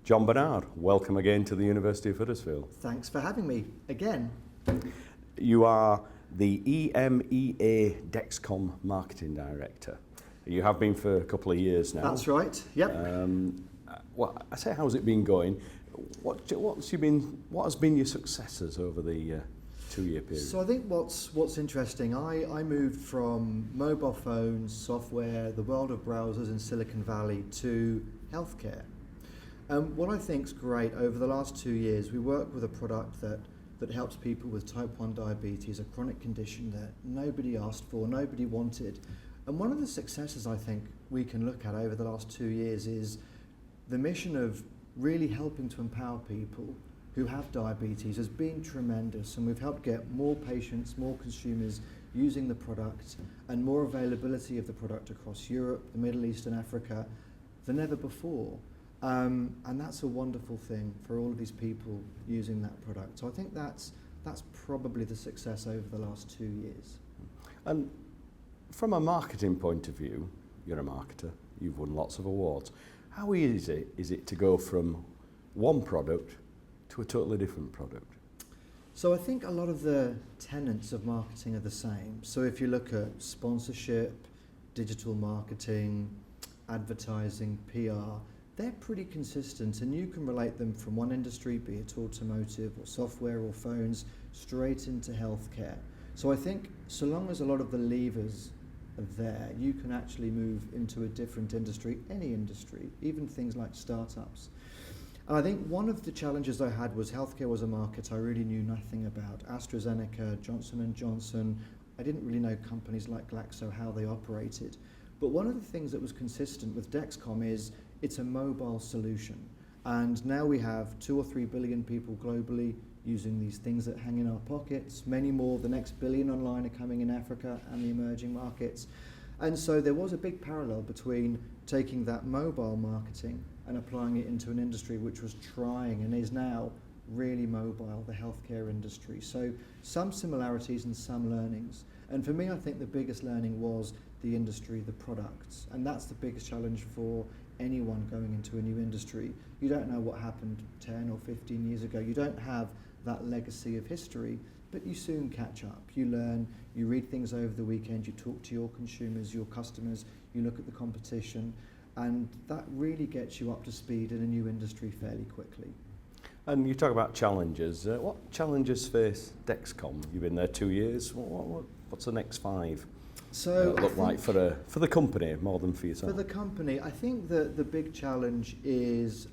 John Bernard, welcome again to the University of Huddersfield. Thanks for having me again. You are the EMEA Dexcom Marketing Director. You have been for a couple of years now. That's right, yep. Well, I say, how's it been going? What has been your successes over the 2-year period? So I think what's interesting, I moved from mobile phones, software, the world of browsers in Silicon Valley to healthcare. What I think is great, over the last 2 years, we work with a product that helps people with type 1 diabetes, a chronic condition that nobody asked for, nobody wanted. And one of the successes I think we can look at over the last 2 years is the mission of really helping to empower people who have diabetes has been tremendous, and we've helped get more patients, more consumers using the product, and more availability of the product across Europe, the Middle East and Africa than ever before. And that's a wonderful thing for all of these people using that product. So I think that's probably the success over the last 2 years. And from a marketing point of view, you're a marketer, you've won lots of awards. How easy is it to go from one product to a totally different product? So I think a lot of the tenets of marketing are the same. So if you look at sponsorship, digital marketing, advertising, PR, they're pretty consistent, and you can relate them from one industry, be it automotive or software or phones, straight into healthcare. So I think so long as a lot of the levers are there, you can actually move into a different industry, any industry, even things like startups. And I think one of the challenges I had was healthcare was a market I really knew nothing about. AstraZeneca, Johnson & Johnson, I didn't really know companies like Glaxo, how they operated. But one of the things that was consistent with Dexcom is it's a mobile solution. And now we have 2 or 3 billion people globally using these things that hang in our pockets. Many more, the next billion online are coming in Africa and the emerging markets. And so there was a big parallel between taking that mobile marketing and applying it into an industry which was trying and is now really mobile, the healthcare industry. So some similarities and some learnings. And for me, I think the biggest learning was the industry, the products. And that's the biggest challenge for anyone going into a new industry. You don't know what happened 10 or 15 years ago. You don't have that legacy of history, but you soon catch up. You learn, you read things over the weekend, you talk to your consumers, your customers, you look at the competition, and that really gets you up to speed in a new industry fairly quickly. And you talk about challenges. What challenges face Dexcom? You've been there 2 years. What's the next 5? So look like for the company more than for yourself? For the company, I think that the big challenge is,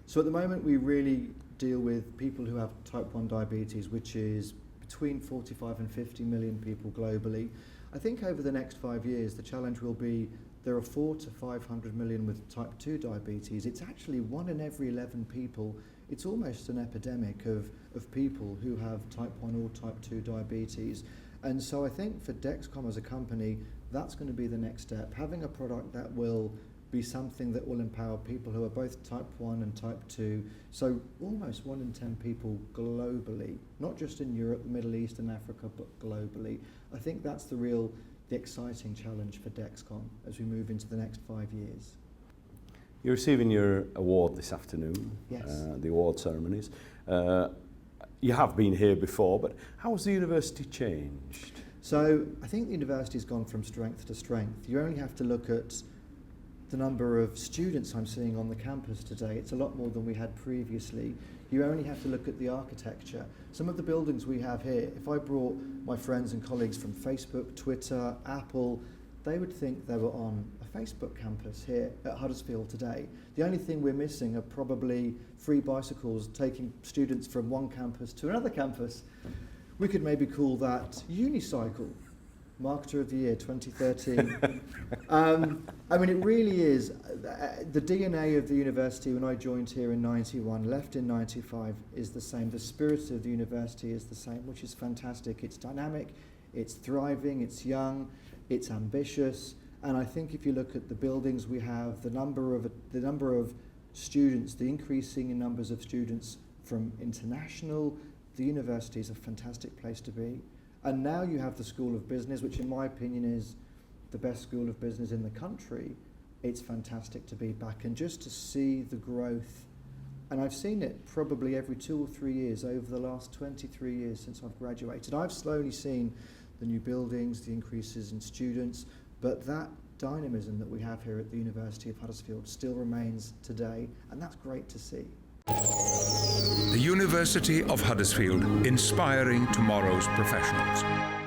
so at the moment we really deal with people who have type 1 diabetes, which is between 45 and 50 million people globally. I think over the next 5 years, the challenge will be there are 400 to 500 million with type 2 diabetes. It's actually 1 in every 11 people. It's almost an epidemic of people who have type 1 or type 2 diabetes. And so I think for Dexcom as a company, that's going to be the next step. Having a product that will be something that will empower people who are both type 1 and type 2. So almost 1 in 10 people globally, not just in Europe, the Middle East and Africa, but globally. I think that's the exciting challenge for Dexcom as we move into the next 5 years. You're receiving your award this afternoon, yes. The Awards Ceremonies. You have been here before, but how has the university changed? So I think the university's gone from strength to strength. You only have to look at the number of students I'm seeing on the campus today. It's a lot more than we had previously. You only have to look at the architecture. Some of the buildings we have here, if I brought my friends and colleagues from Facebook, Twitter, Apple, they would think they were on a Facebook campus here at Huddersfield today. The only thing we're missing are probably free bicycles taking students from one campus to another campus. We could maybe call that Unicycle, Marketer of the Year 2013. I mean, it really is. The DNA of the university when I joined here in 91, left in 95, is the same. The spirit of the university is the same, which is fantastic. It's dynamic, it's thriving, it's young, it's ambitious. And I think if you look at the buildings we have, the number of students, the increasing in numbers of students from international, the university is a fantastic place to be. And now you have the School of Business, which in my opinion is the best school of business in the country. It's fantastic to be back, and just to see the growth And I've seen it probably every 2 or 3 years over the last 23 years since I've graduated. I've slowly seen the new buildings, the increases in students, but that dynamism that we have here at the University of Huddersfield still remains today, and that's great to see. The University of Huddersfield, inspiring tomorrow's professionals.